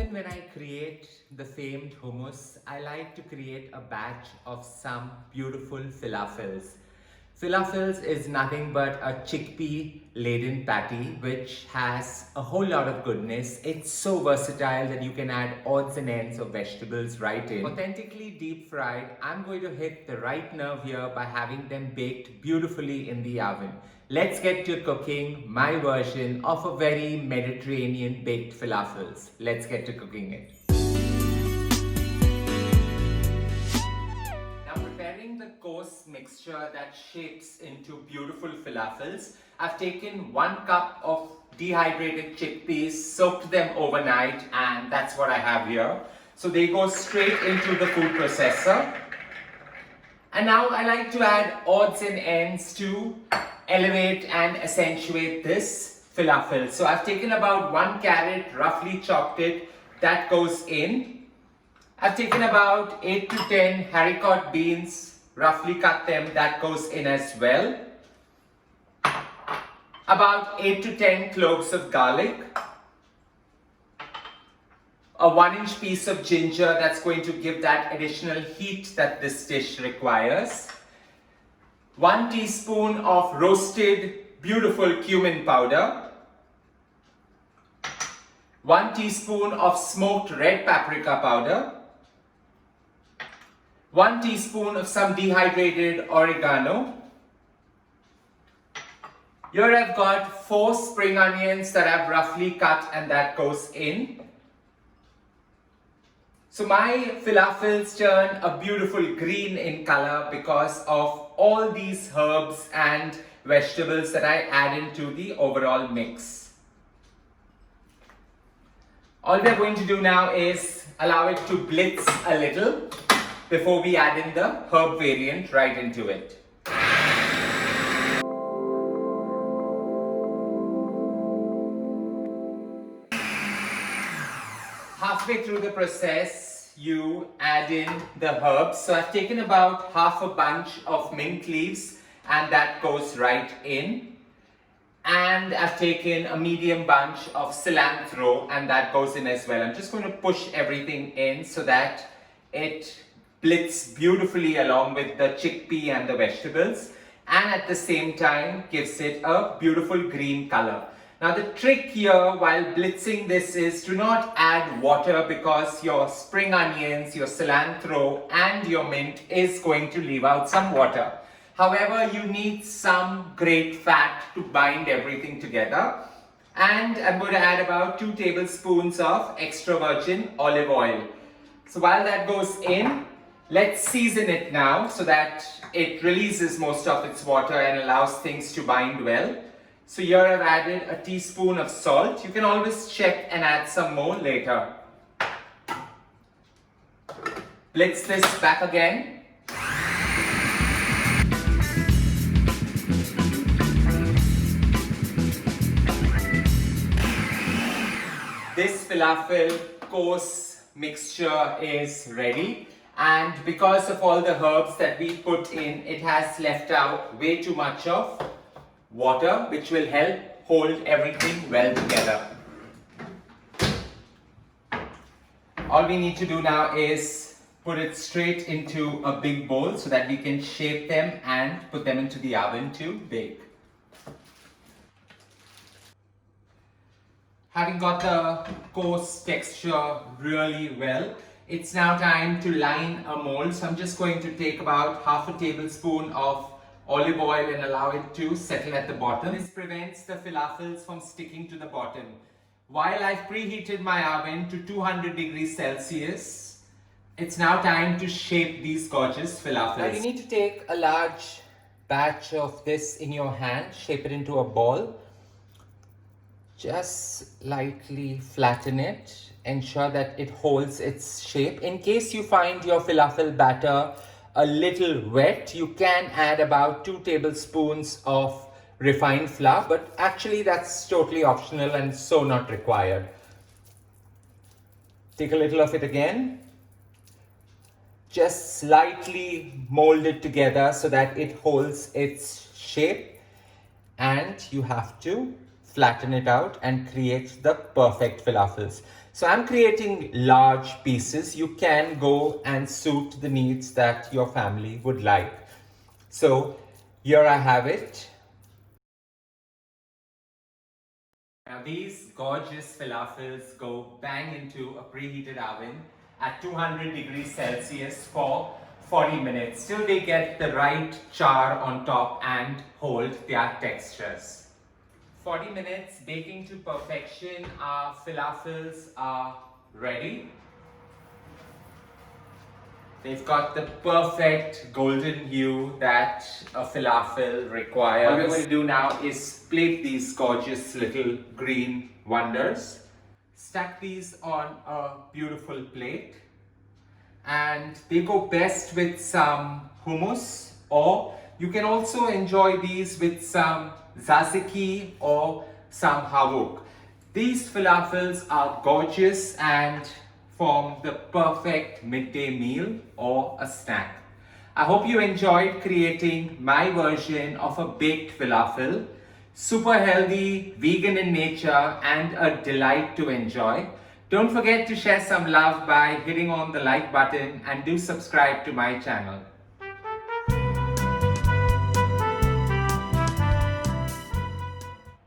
Often when I create the famed hummus, I like to create a batch of some beautiful falafels. Falafels is nothing but a chickpea laden patty which has a whole lot of goodness. It's so versatile that you can add odds and ends of vegetables right in. Authentically deep fried, I'm going to hit the right nerve here by having them baked beautifully in the oven. Let's get to cooking my version of a very Mediterranean baked falafels. Let's get to cooking it. Now preparing the coarse mixture that shapes into beautiful falafels, I've taken 1 cup of dehydrated chickpeas, soaked them overnight, and that's what I have here. So they go straight into the food processor. And now I like to add odds and ends to elevate and accentuate this falafel. So I've taken about 1 carrot, roughly chopped it, that goes in. I've taken about 8 to 10 haricot beans, roughly cut them, that goes in as well. About 8 to 10 cloves of garlic. A 1-inch piece of ginger that's going to give that additional heat that this dish requires. 1 teaspoon of roasted beautiful cumin powder. 1 teaspoon of smoked red paprika powder. 1 teaspoon of some dehydrated oregano. Here I've got 4 spring onions that I've roughly cut and that goes in. So my falafels turn a beautiful green in color because of all these herbs and vegetables that I add into the overall mix. All we're going to do now is allow it to blitz a little before we add in the herb variant right into it. Halfway through the process, you add in the herbs. So I've taken about half a bunch of mint leaves and that goes right in. And I've taken a medium bunch of cilantro and that goes in as well. I'm just going to push everything in so that it blitz beautifully along with the chickpea and the vegetables, and at the same time gives it a beautiful green color. Now the trick here while blitzing this is to not add water because your spring onions, your cilantro and your mint is going to leave out some water. However, you need some great fat to bind everything together. And I'm going to add about 2 tablespoons of extra virgin olive oil. So while that goes in, let's season it now so that it releases most of its water and allows things to bind well. So here I've added a teaspoon of salt. You can always check and add some more later. Blitz this back again. This falafel coarse mixture is ready. And because of all the herbs that we put in, it has left out way too much of water, which will help hold everything well together. All we need to do now is put it straight into a big bowl so that we can shape them and put them into the oven to bake. Having got the coarse texture really well, it's now time to line a mold. So I'm just going to take about half a tablespoon of olive oil and allow it to settle at the bottom. This prevents the falafels from sticking to the bottom. While I've preheated my oven to 200 degrees Celsius, it's now time to shape these gorgeous falafels. Now you need to take a large batch of this in your hand, shape it into a ball. Just lightly flatten it, ensure that it holds its shape. In case you find your falafel batter a little wet, you can add about 2 tablespoons of refined flour, but actually that's totally optional and so not required. Take a little of it again. Just slightly mold it together so that it holds its shape, and you have to flatten it out and create the perfect falafels. So I'm creating large pieces. You can go and suit the needs that your family would like. So here I have it. Now these gorgeous falafels go bang into a preheated oven at 200 degrees Celsius for 40 minutes till they get the right char on top and hold their textures. 40 minutes baking to perfection. Our falafels are ready. They've got the perfect golden hue that a falafel requires. What we're going to do now is plate these gorgeous little green wonders. Stack these on a beautiful plate. And they go best with some hummus, or you can also enjoy these with some tzatziki or some havuk. These falafels are gorgeous and form the perfect midday meal or a snack. I hope you enjoyed creating my version of a baked falafel. Super healthy, vegan in nature, and a delight to enjoy. Don't forget to share some love by hitting on the like button and do subscribe to my channel.